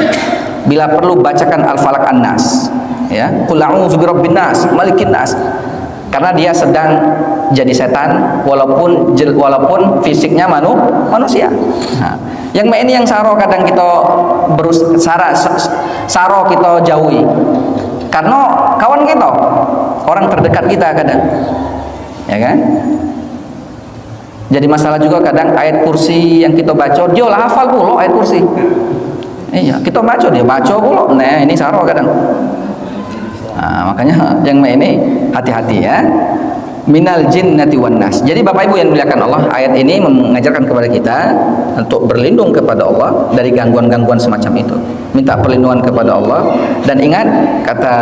S1: bila perlu bacakan Al-Falaq An-Nas, ya, qul a'udzu birabbin nas, malikin nas. Karena dia sedang jadi setan walaupun fisiknya manusia. Nah, yang ini yang saro kadang kita saro kita jauhi. Karena kawan kita, orang terdekat kita kadang, ya kan? Jadi masalah juga kadang ayat kursi yang kita baca, dia lah hafal pula ayat kursi. Iya, kita baca dia baca pula. Nah, ini saro kadang. Nah, makanya yang ini hati-hati ya. Minal jinnati wan nas. Jadi Bapak Ibu yang dimuliakan Allah, ayat ini mengajarkan kepada kita untuk berlindung kepada Allah dari gangguan-gangguan semacam itu. Minta perlindungan kepada Allah dan ingat kata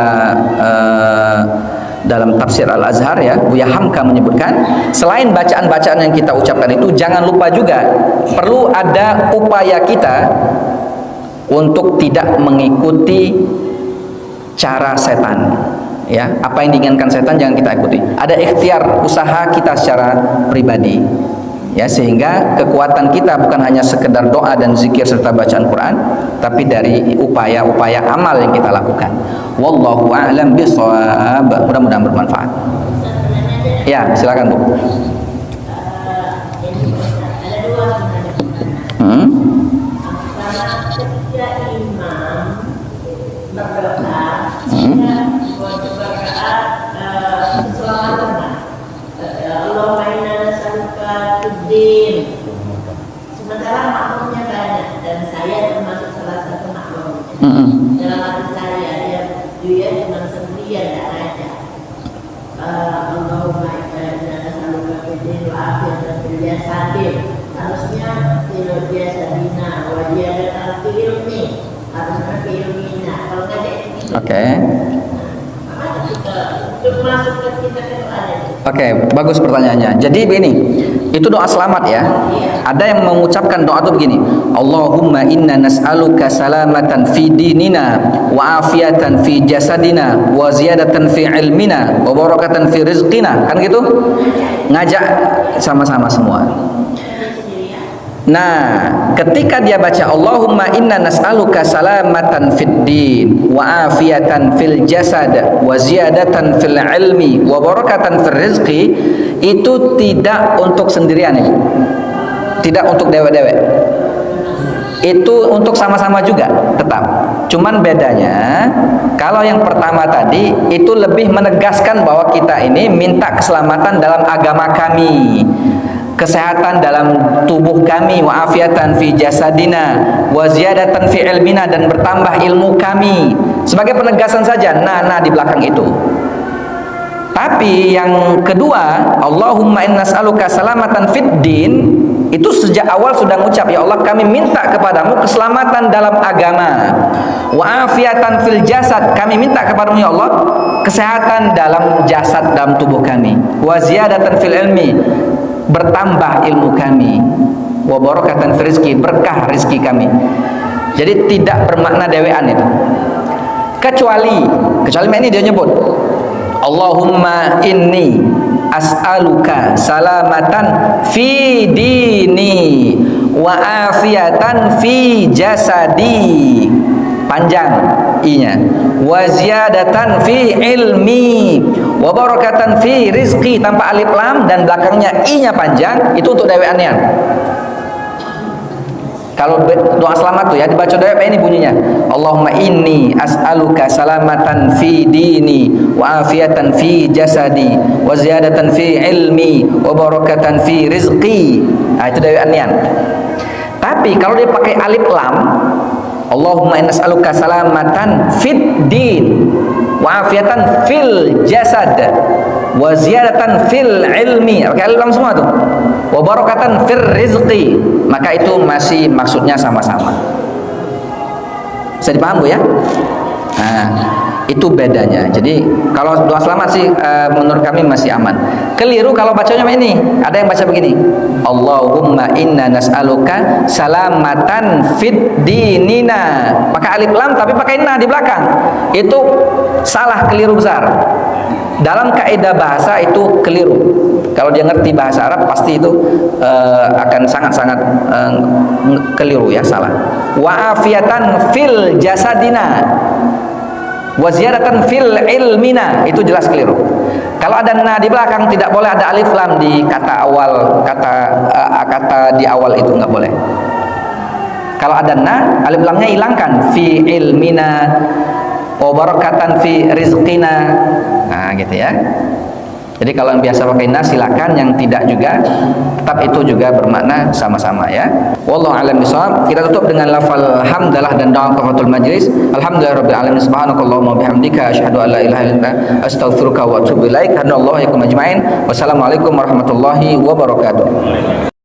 S1: dalam tafsir Al-Azhar ya, Buya Hamka menyebutkan selain bacaan-bacaan yang kita ucapkan itu jangan lupa juga perlu ada upaya kita untuk tidak mengikuti cara setan. Ya, apa yang diinginkan setan jangan kita ikuti. Ada ikhtiar usaha kita secara pribadi. Ya, sehingga kekuatan kita bukan hanya sekedar doa dan zikir serta bacaan Quran, tapi dari upaya-upaya amal yang kita lakukan. Wallahu a'lam bishawab. Mudah-mudahan bermanfaat. Ya, silakan Bu.
S2: Sementara makmumnya banyak dan saya termasuk salah satu makmumnya. Dalam hati saya dia cuma sendirian dan aja. Allahumma inna nas'aluka fid-din wa afiatan fil jasad. Harusnya fil jasadina wa ziyadatan fil ilmi. Harusnya fil ilmina. Kalau enggak ada ini.
S1: Oke.
S2: Oke,
S1: bagus pertanyaannya. Jadi begini, itu doa selamat ya. Ada yang mengucapkan doa itu begini, Allahumma inna nas'aluka salamatan fi dinina wa afiatan fi jasadina wa ziyadatan fi ilmina wa barakatan fi rizqina. Kan gitu? Ngajak sama-sama semua. Nah, ketika dia baca Allahumma inna nas'aluka salamatan fid din wa afiatan fil jasad wa ziyadatan fil ilmi wa barakatan fil rizqi, itu tidak untuk sendirian Ibu. Tidak untuk dewek-dewek. Itu untuk sama-sama juga tetap. Cuman bedanya kalau yang pertama tadi itu lebih menegaskan bahwa kita ini minta keselamatan dalam agama kami, kesehatan dalam tubuh kami, wa afiatan fi jasadina wa ziyadatan fi ilmina, dan bertambah ilmu kami. Sebagai penegasan saja, nah di belakang itu. Tapi yang kedua, Allahumma inna nas'aluka salamatan fid din, itu sejak awal sudah mengucap, ya Allah kami minta kepadamu keselamatan dalam agama, wa afiatan fil jasad, kami minta kepadamu ya Allah kesehatan dalam jasad, dalam tubuh kami, wa ziyadatan fil ilmi, bertambah ilmu kami, wa barakatan fil rizki, berkah rizki kami. Jadi tidak bermakna dewean itu, kecuali ini dia nyebut Allahumma inni as'aluka salamatan fi dini wa afiatan fi jasadi, panjang i-nya, wa ziyadatan fi ilmi wa barakatan fi rizqi tanpa alif lam dan belakangnya i-nya panjang, itu untuk deweannya. Kalau doa selamat tuh ya dibaca doa ini bunyinya, Allahumma inni as'aluka salamatan fi dini wa afiatan fi jasadi wa ziyadatan fi ilmi wa barakatan fi rizqi. Nah, itu doa nian. Tapi kalau dia pakai alif lam, Allahumma inna as'aluka salamatan fid din wa afiatan fil jasad wa ziyadatan fil ilmi, pakai alif lam semua tuh, wa barakatan fir rizqi, maka itu masih maksudnya sama-sama. Bisa dipaham Bu ya? Nah, itu bedanya. Jadi kalau doa selamat sih menurut kami masih aman. Keliru kalau bacanya ini. Ada yang baca begini, Allahumma inna nas'aluka salamatan fid dinina, pakai alif lam tapi pakai na di belakang. Itu salah, keliru besar. Dalam kaidah bahasa itu keliru. Kalau dia ngerti bahasa Arab pasti itu akan sangat-sangat keliru ya, salah. Wa afiatan fil jasadina wa ziyadatan fil ilmina, itu jelas keliru. Kalau ada na di belakang tidak boleh ada alif lam di kata awal, kata di awal itu nggak boleh. Kalau ada na, alif lamnya hilangkan, fi ilmina wa barakatan fi rizqina. Nah, gitu ya. Jadi kalau yang biasa pakai na silakan, yang tidak juga tetap itu juga bermakna sama-sama ya. Wallahu a'lam bishawab. Kita tutup dengan lafal hamdalah dan doa kafatul majlis. Alhamdulillahirabbil alamin, subhanakallahumma bihamdika asyhadu an la ilaha illa anta astaghfiruka wa atubu ilaik. Hadallahu yakum ajmain. Wassalamualaikum warahmatullahi wabarakatuh.